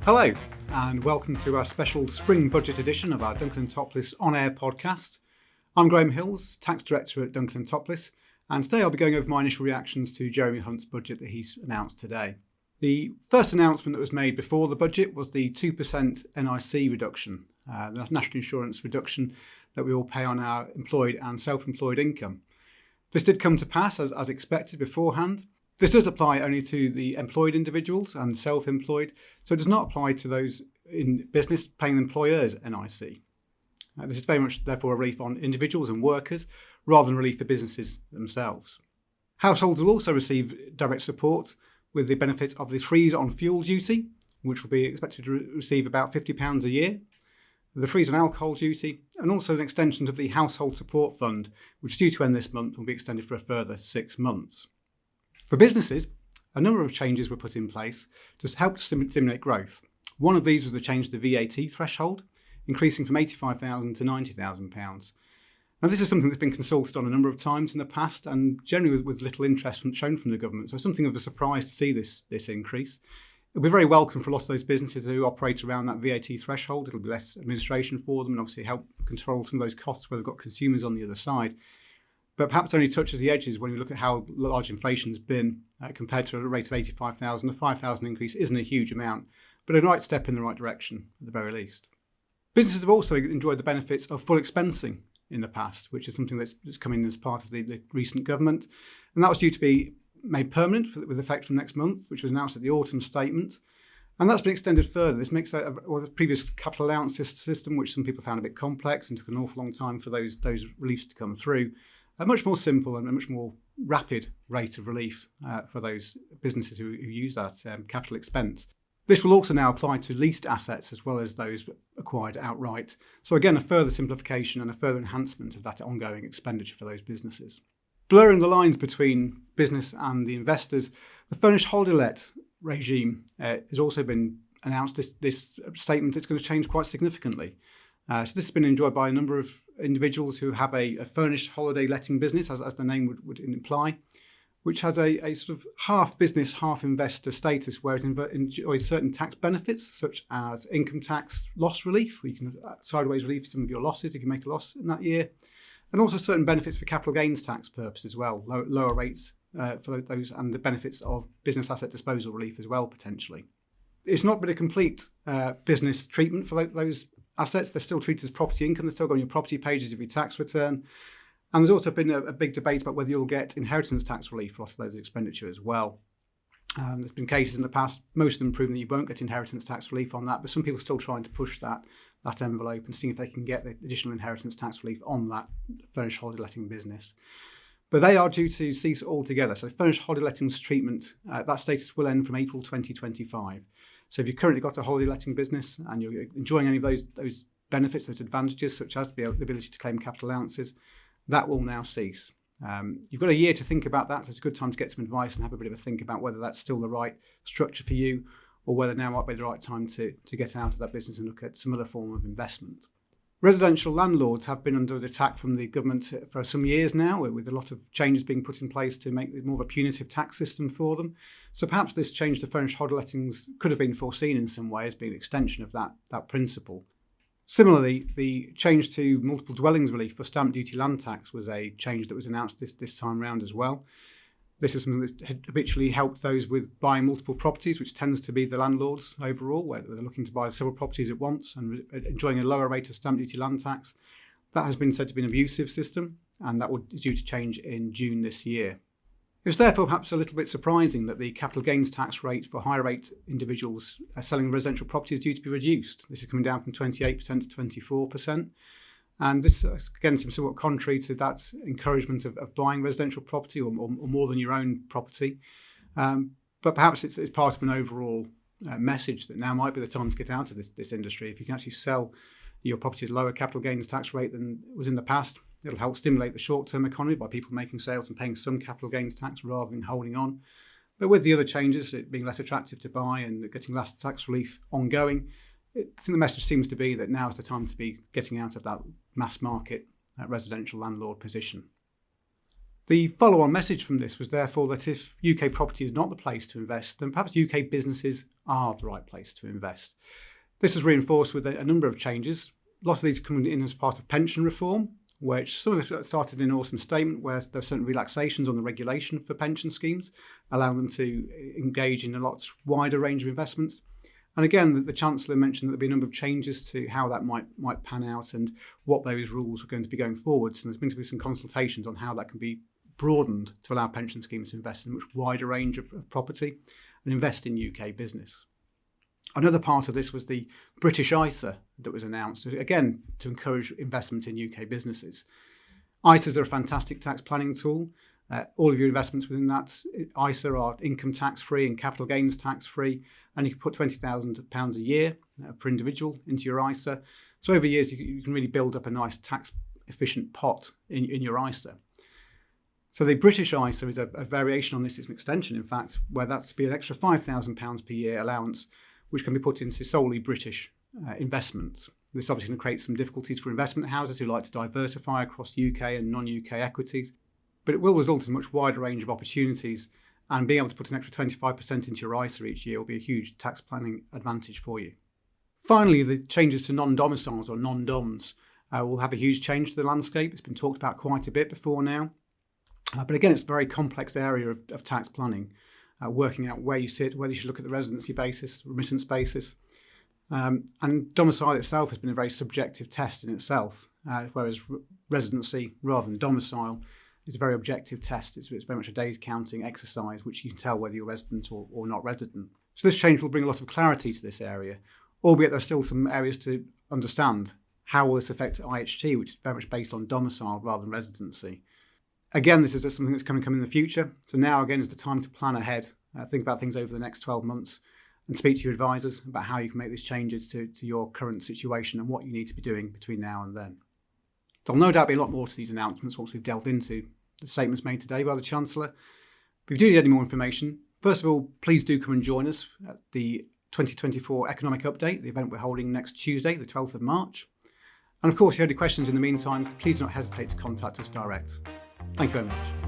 Hello, and welcome to our special spring budget edition of our Duncan Toplis On Air podcast. I'm Graeme Hills, Tax Director at Duncan Toplis, and today I'll be going over my initial reactions to Jeremy Hunt's budget that he's announced today. The first announcement that was made before the budget was the 2% NIC reduction, the national insurance reduction that we all pay on our employed and self-employed income. This did come to pass as expected beforehand. This does apply only to the employed individuals and self-employed, so it does not apply to those in business paying employers NIC. This is very much therefore a relief on individuals and workers rather than relief for businesses themselves. Households will also receive direct support with the benefit of the freeze on fuel duty, which will be expected to receive about £50 a year, the freeze on alcohol duty, and also an extension of the Household Support Fund, which is due to end this month and will be extended for a further 6 months. For businesses, a number of changes were put in place to help stimulate growth. One of these was the change to the VAT threshold, increasing from £85,000 to £90,000. Now, this is something that's been consulted on a number of times in the past and generally with little interest shown from the government. So something of a surprise to see this increase. It'll be very welcome for a lot of those businesses who operate around that VAT threshold. It'll be less administration for them and obviously help control some of those costs where they've got consumers on the other side. But perhaps only touches the edges when you look at how large inflation's been compared to a rate of 85,000. A 5,000 increase isn't a huge amount, but a right step in the right direction at the very least. Businesses have also enjoyed the benefits of full expensing in the past, which is something that's come in as part of the recent government. And that was due to be made permanent with effect from next month, which was announced at the autumn statement. And that's been extended further. This makes a previous capital allowance system, which some people found a bit complex and took an awful long time for those reliefs to come through, a much more simple and a much more rapid rate of relief for those businesses who use that capital expense. This will also now apply to leased assets as well as those acquired outright. So again, a further simplification and a further enhancement of that ongoing expenditure for those businesses. Blurring the lines between business and the investors, the furnished holiday let regime has also been announced. This statement is going to change quite significantly. So this has been enjoyed by a number of individuals who have a furnished holiday letting business, as the name would imply, which has a sort of half business, half investor status where it enjoys certain tax benefits, such as income tax loss relief, where you can sideways relieve some of your losses if you make a loss in that year, and also certain benefits for capital gains tax purposes as well, lower rates for those, and the benefits of business asset disposal relief as well, potentially. It's not been a complete business treatment for those assets. They're still treated as property income. They're still going on your property pages of your tax return. And there's also been a big debate about whether you'll get inheritance tax relief for lots of those expenditure as well. There's been cases in the past, most of them proving that you won't get inheritance tax relief on that, but some people are still trying to push that envelope and seeing if they can get the additional inheritance tax relief on that furnished holiday letting business. But they are due to cease altogether. So furnished holiday lettings treatment, that status will end from April 2025. So if you've currently got a holiday letting business and you're enjoying any of those benefits, those advantages, such as the ability to claim capital allowances, that will now cease. You've got a year to think about that, so it's a good time to get some advice and have a bit of a think about whether that's still the right structure for you or whether now might be the right time to get out of that business and look at some other form of investment. Residential landlords have been under attack from the government for some years now, with a lot of changes being put in place to make it more of a punitive tax system for them. So perhaps this change to furnished holiday lettings could have been foreseen in some way as being an extension of that principle. Similarly, the change to multiple dwellings relief for stamp duty land tax was a change that was announced this time round as well. This is something that's habitually helped those with buying multiple properties, which tends to be the landlords overall, where they're looking to buy several properties at once and enjoying a lower rate of stamp duty land tax. That has been said to be an abusive system, and that is due to change in June this year. It was therefore perhaps a little bit surprising that the capital gains tax rate for higher rate individuals selling residential property is due to be reduced. This is coming down from 28% to 24%. And this, again, seems somewhat contrary to that encouragement of buying residential property or more than your own property. But perhaps it's part of an overall message that now might be the time to get out of this industry. If you can actually sell your property at a lower capital gains tax rate than was in the past, it'll help stimulate the short-term economy by people making sales and paying some capital gains tax rather than holding on. But with the other changes, it being less attractive to buy and getting less tax relief ongoing, I think the message seems to be that now is the time to be getting out of that mass market residential landlord position. The follow-on message from this was therefore that if UK property is not the place to invest, then perhaps UK businesses are the right place to invest. This was reinforced with a number of changes. A lot of these come in as part of pension reform, which some of it started in an awesome statement where there were certain relaxations on the regulation for pension schemes, allowing them to engage in a lot wider range of investments. And again, the Chancellor mentioned that there'd be a number of changes to how that might pan out and what those rules were going to be going forwards. And there's going to be some consultations on how that can be broadened to allow pension schemes to invest in a much wider range of property and invest in UK business. Another part of this was the British ISA that was announced, again, to encourage investment in UK businesses. ISAs are a fantastic tax planning tool. All of your investments within that ISA are income tax free and capital gains tax free, and you can put £20,000 a year per individual into your ISA. So over years, you can really build up a nice tax efficient pot in your ISA. So the British ISA is a variation on this. It's an extension, in fact, where that's be an extra £5,000 per year allowance, which can be put into solely British investments. This obviously can create some difficulties for investment houses who like to diversify across UK and non-UK equities, but it will result in a much wider range of opportunities, and being able to put an extra 25% into your ISA each year will be a huge tax planning advantage for you. Finally, the changes to non-domiciles or non-doms will have a huge change to the landscape. It's been talked about quite a bit before now. But again, it's a very complex area of tax planning, working out where you sit, whether you should look at the residency basis, remittance basis. And domicile itself has been a very subjective test in itself, whereas residency rather than domicile is a very objective test. It's very much a days counting exercise, which you can tell whether you're resident or not resident. So this change will bring a lot of clarity to this area, albeit there's still some areas to understand. How will this affect IHT, which is very much based on domicile rather than residency? Again, this is just something that's going to come in the future. So now, again, is the time to plan ahead, think about things over the next 12 months and speak to your advisors about how you can make these changes to your current situation and what you need to be doing between now and then. There'll no doubt be a lot more to these announcements once we've delved into the statements made today by the Chancellor. But if you do need any more information, first of all, please do come and join us at the 2024 Economic Update, the event we're holding next Tuesday, the 12th of March. And of course, if you have any questions in the meantime, please do not hesitate to contact us direct. Thank you very much.